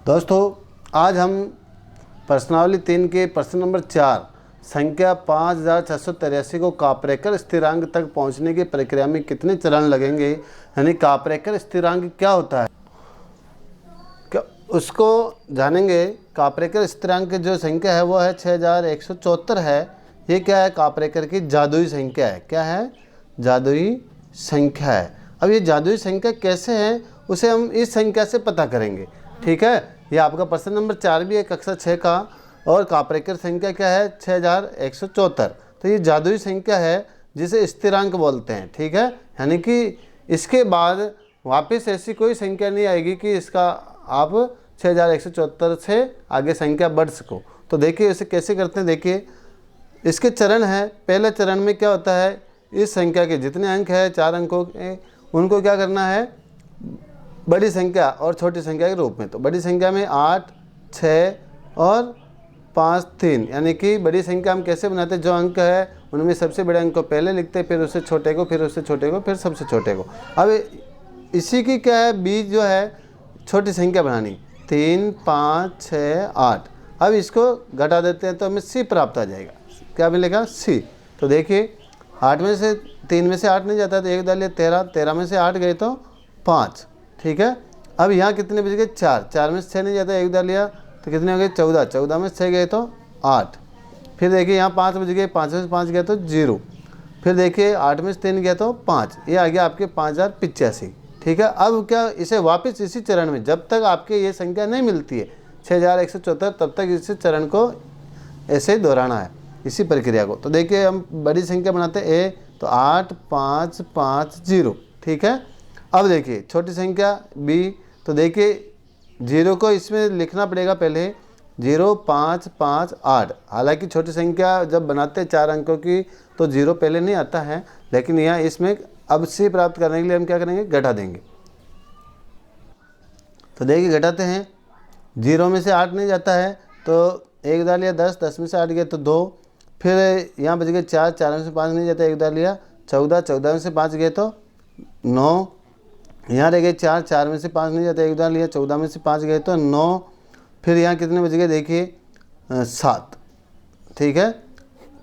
दोस्तों, आज हम प्रश्नावली 3 के प्रश्न नंबर 4 संख्या 5683 को कापरेकर स्थिरांक तक पहुंचने की प्रक्रिया में कितने चरण लगेंगे, यानी कापरेकर स्थिरांक क्या होता है उसको जानेंगे। कापरेकर स्थिरांक की जो संख्या है वो है 6174 है। ये क्या है? कापरेकर की जादुई संख्या है। क्या है? जादुई संख्या है। अब ये जादुई संख्या कैसे है उसे हम इस संख्या से पता करेंगे। ठीक है, ये आपका प्रश्न नंबर 4 भी है कक्षा 6 का, और कापरेकर संख्या क्या है? 6174। तो ये जादुई संख्या है जिसे स्थिरांक बोलते हैं। ठीक है, यानी कि इसके बाद वापस ऐसी कोई संख्या नहीं आएगी कि इसका आप 6174 से आगे संख्या बढ़ सको। तो देखिए इसे कैसे करते हैं। देखिए इसके चरण है। पहले चरण में क्या होता है, इस संख्या के जितने अंक है 4 अंकों के, उनको क्या करना है? बड़ी संख्या और छोटी संख्या के रूप में। तो बड़ी संख्या में 8, 6 और 5, 3, यानी कि बड़ी संख्या हम कैसे बनाते हैं? जो अंक है उनमें सबसे बड़े अंक को पहले लिखते हैं, फिर उससे छोटे को, फिर उससे छोटे को, फिर सबसे छोटे को। अब इसी की क्या है, बीच जो है छोटी संख्या बनानी, 3, 5, 6, 8। अब इसको घटा देते हैं तो हमें सी प्राप्त आ जाएगा। क्या मिलेगा? सी। तो देखिए 8 में से 3 में से 8 नहीं जाता तो 1 डालिए 13, 13 में से 8 गए तो 5। ठीक है, अब यहाँ कितने बच गए? 4, 4 में से 6 नहीं जाता, 1 डालिया तो कितने हो गए? 14, 14 में से 6 गए तो 8। फिर देखिए यहाँ 5 बच गए, 5 में से 5 गया तो 0। फिर देखिए 8 में से 3 गया तो 5। ये आ गया आपके 5085। ठीक है, अब क्या इसे वापस इसी चरण में, जब तक आपके ये संख्या नहीं मिलती है 6174, तब तक इस चरण को ऐसे दोहराना है, इसी प्रक्रिया को। तो देखिए हम बड़ी संख्या बनाते हैं ए, तो 8, 5, 5, 0। ठीक है, अब देखिए छोटी संख्या बी, तो देखिए 0 को इसमें लिखना पड़ेगा पहले, 0, 5, 5, 8। हालांकि छोटी संख्या जब बनाते हैं 4 अंकों की तो 0 पहले नहीं आता है, लेकिन यहाँ इसमें अब सी प्राप्त करने के लिए हम क्या करेंगे? घटा देंगे। तो देखिए घटाते हैं, 0 में से 8 नहीं जाता है तो 1 डालिया 10, 10 में से 8 गए तो 2। फिर यहाँ बच गए 4, 4 में से 5 नहीं जाता, 1 डालिया 14, 14 में से 5 गए तो 9। यहाँ रह गए 4, 4 में से 5 नहीं जाता, 1 डालिया 14 में से 5 गए तो 9। फिर यहाँ कितने बच गए? देखिए 7। ठीक है,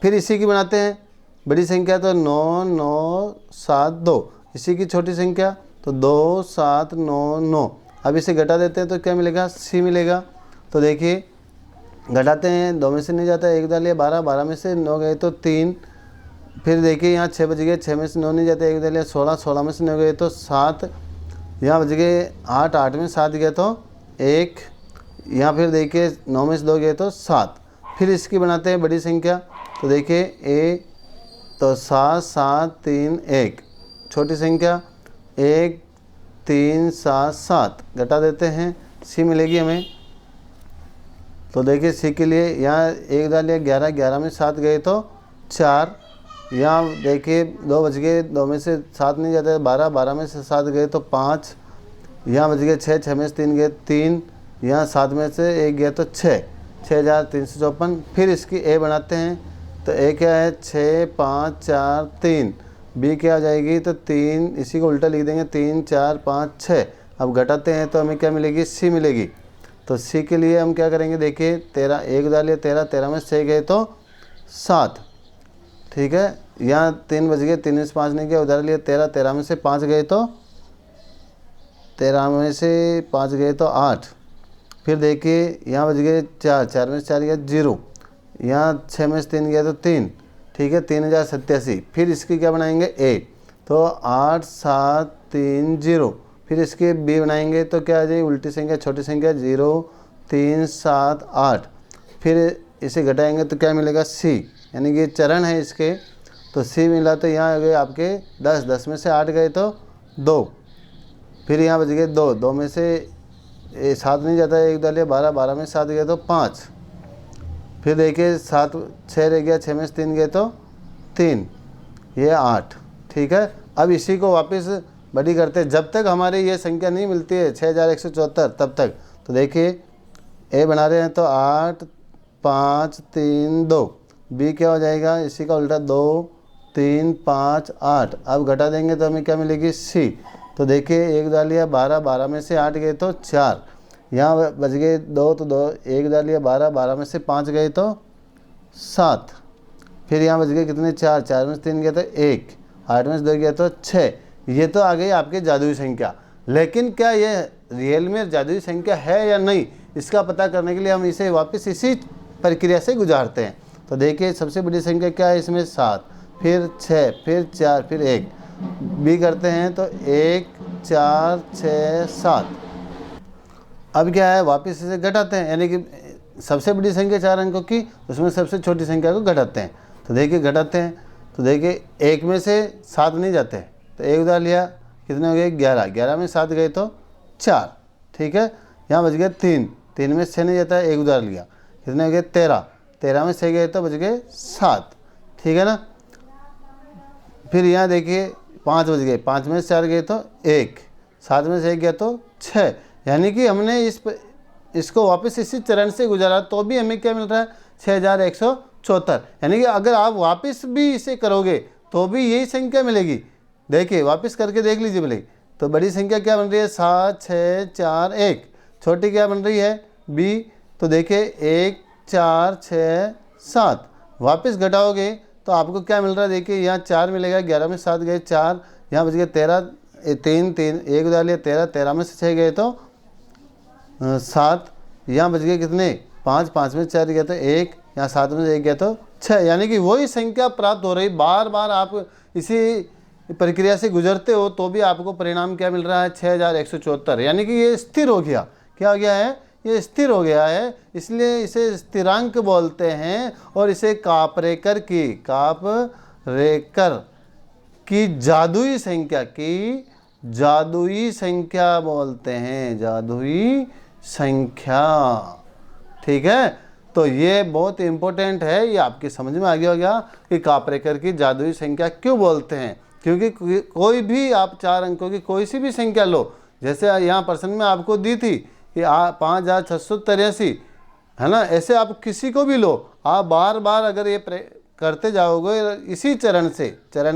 फिर इसी की बनाते हैं बड़ी संख्या, तो 9, 9, 7, 2। इसी की छोटी संख्या तो 2, 7, 9, 9। अब इसे घटा देते हैं तो क्या मिलेगा? सी मिलेगा। तो देखिए घटाते हैं, 2 में से नहीं जाता, 1 डालिए 12, 12 में से 9 गए तो 3। फिर देखिए यहाँ 6 बज गए, 6 में से 9 नहीं जाता, 1 डालिए 16, 16 में से 9 गए तो 7। यहाँ बज गए 8, 8 में 7 गए तो 1। यहाँ फिर देखिए 9 में से 2 गए तो 7। फिर इसकी बनाते हैं बड़ी संख्या, तो देखिए ए, तो 7, 7, 3, 1। छोटी संख्या 1, 3, 7, 7। घटा देते हैं, सी मिलेगी हमें। तो देखिए सी के लिए यहाँ 1 डालिए 11, 11 में 7 गए तो 4। यहाँ देखिए 2 बज गए, 2 में से 7 नहीं जाते, 12, 12 में से 7 गए तो 5। यहाँ बज गए 6, 6 में से 3 गए 3। यहाँ 7 में से 1 गया तो 6, 6354। फिर इसकी ए बनाते हैं, तो ए क्या है? 6, 5, 4, 3। बी क्या आ जाएगी? तो 3, इसी को उल्टा लिख देंगे, 3, 4, 5, 6। अब घटाते हैं तो हमें क्या मिलेगी? सी मिलेगी। तो सी के लिए हम क्या करेंगे? देखिए 13, 1 डालिए 13, 13 में से 6 गए तो 7। ठीक है, यहाँ 3 बज गए, 3 में से 5 नहीं गया, उधर लिए 13, 13 में से 5 गए तो 13 में से 5 गए तो 8। फिर देखिए यहाँ बज गए 4, 4 में से 4 गया 0। यहाँ 6 में से 3 गया तो 3। ठीक है, 3087। फिर इसकी क्या बनाएंगे? ए, तो 8, 7, 3, 0। फिर इसके बी बनाएंगे तो क्या आ जाएगी? उल्टी संख्या, छोटी संख्या 0, 3, 7, 8। फिर इसे घटाएंगे तो क्या मिलेगा? सी, यानी कि चरण है इसके। तो सी मिला तो यहाँ आ गए आपके 10, 10 में से 8 गए तो 2। फिर यहाँ बच गए 2, 2 में से 7 नहीं जाता, 1 डालिए 12, 12 में 7 गए तो 5। फिर देखिए 7, 6 रह गया, 6 में से 3 गए तो 3, ये 8। ठीक है, अब इसी को वापस बड़ी करते हैं जब तक हमारे ये संख्या नहीं मिलती है 6174 तब तक। तो देखिए ए बना रहे हैं तो 8, 5, 3, 2। बी क्या हो जाएगा? इसी का उल्टा 2, 3, 5, 8। अब घटा देंगे तो हमें क्या मिलेगी? सी। तो देखिए 1 डालिया 12, 12 में से 8 गए तो 4। यहाँ बच गए 2 तो 2 1 डाल लिया 12, 12 में से 5 गए तो 7, फिर यहाँ बच गए कितने 4, 4 में से 3 गया तो 1, 8 में से 2 गया तो 6। ये तो आ गई आपकी जादुई संख्या। लेकिन क्या ये रियल में जादुई संख्या है या नहीं, इसका पता करने के लिए हम इसे वापस इसी प्रक्रिया से गुजारते हैं। तो देखिए सबसे बड़ी संख्या क्या है इसमें 7, फिर 6, फिर 4, फिर 1 भी करते हैं तो 1 4 6 7। अब क्या है वापस इसे घटाते हैं, यानी कि सबसे बड़ी संख्या 4 अंकों की, उसमें सबसे छोटी संख्या को घटाते हैं। तो देखिए घटाते हैं तो देखिए 1 में से 7 नहीं जाते, तो 1 उधार लिया, कितने हो गए 11, 11 में 7 गए तो 4, ठीक है। यहाँ बच गए 3, 3 में 6 नहीं जाता है, 1 उधार लिया, कितने हो गए 13, 13 में 6 गए तो बच गए 7, ठीक है ना। फिर यहाँ देखिए 5 बच गए, 5 में से 4 गए तो 1, 7 में से 1 गया तो 6, यानी कि हमने इसको वापस इसी चरण से गुजारा तो भी हमें क्या मिल रहा है 6174। यानी कि अगर आप वापस भी इसे करोगे तो भी यही संख्या मिलेगी। देखिए वापस करके देख लीजिए भले। तो बड़ी संख्या क्या बन रही है 7 6 4 1, छोटी क्या बन रही है बी, तो देखिए 1 4 6 7। वापस घटाओगे तो आपको क्या मिल रहा है, देखिए यहाँ 4 मिलेगा, 11 में 7 गए 4, यहाँ बच गए 13, 3 3 1 उधार लिया 13, 13 में से 6 गए तो 7, यहाँ बच गए कितने 5, 5 में 4 गया तो 1, यहाँ 7 में से 1 गया तो 6। यानी कि वही संख्या प्राप्त हो रही, बार बार आप इसी प्रक्रिया से गुजरते हो तो भी आपको परिणाम क्या मिल रहा है 6174। यानी कि ये स्थिर हो गया, क्या हो गया है, ये स्थिर हो गया है, इसलिए इसे स्थिरांक बोलते हैं। और इसे कापरेकर की जादुई संख्या बोलते हैं, जादुई संख्या, ठीक है। तो ये बहुत इंपॉर्टेंट है, ये आपकी समझ में आ गया होगा कि कापरेकर की जादुई संख्या क्यों बोलते हैं। क्योंकि कोई भी आप 4 अंकों की कोई सी भी संख्या लो, जैसे यहाँ प्रश्न में आपको दी थी कि 5683 है ना, ऐसे आप किसी को भी लो, आप बार बार अगर ये करते जाओगे इसी चरण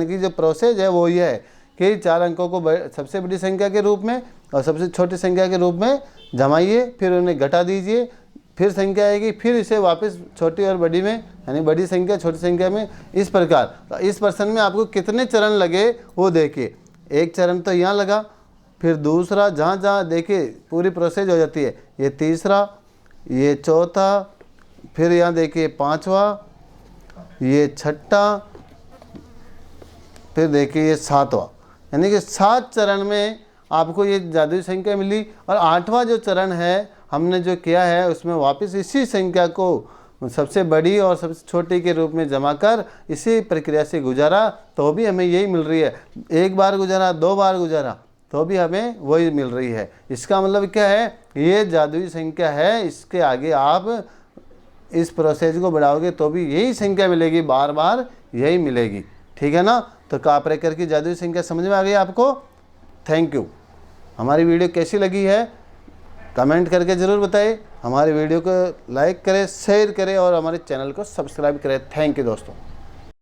की जो प्रोसेस है वो ये है कि 4 अंकों को सबसे बड़ी संख्या के रूप में और सबसे छोटी संख्या के रूप में जमाइए, फिर उन्हें घटा दीजिए, फिर संख्या आएगी, फिर इसे वापस छोटी और बड़ी में, यानी बड़ी संख्या छोटी संख्या में, इस प्रकार। तो इस प्रश्न में आपको कितने चरण लगे वो देखिए, एक चरण तो यहाँ लगा, फिर दूसरा जहाँ देखिए पूरी प्रोसेस हो जाती है, ये तीसरा, ये चौथा, फिर यहाँ देखिए 5वां, ये 6ठा, फिर देखिए ये 7वां। यानी कि 7 चरण में आपको ये जादुई संख्या मिली। और 8वां जो चरण है हमने जो किया है उसमें वापस इसी संख्या को सबसे बड़ी और सबसे छोटी के रूप में जमा कर इसी प्रक्रिया से गुजारा तो भी हमें यही मिल रही है। एक बार गुजारा, 2 बार गुजारा तो भी हमें वही मिल रही है। इसका मतलब क्या है, ये जादुई संख्या है, इसके आगे आप इस प्रोसेस को बढ़ाओगे तो भी यही संख्या मिलेगी, बार बार यही मिलेगी, ठीक है ना। तो कापरेकर की जादुई संख्या समझ में आ गई आपको। Thank you. हमारी वीडियो कैसी लगी है कमेंट करके ज़रूर बताइए। हमारे वीडियो को लाइक करें, शेयर करें और हमारे चैनल को सब्सक्राइब करें। थैंक यू दोस्तों।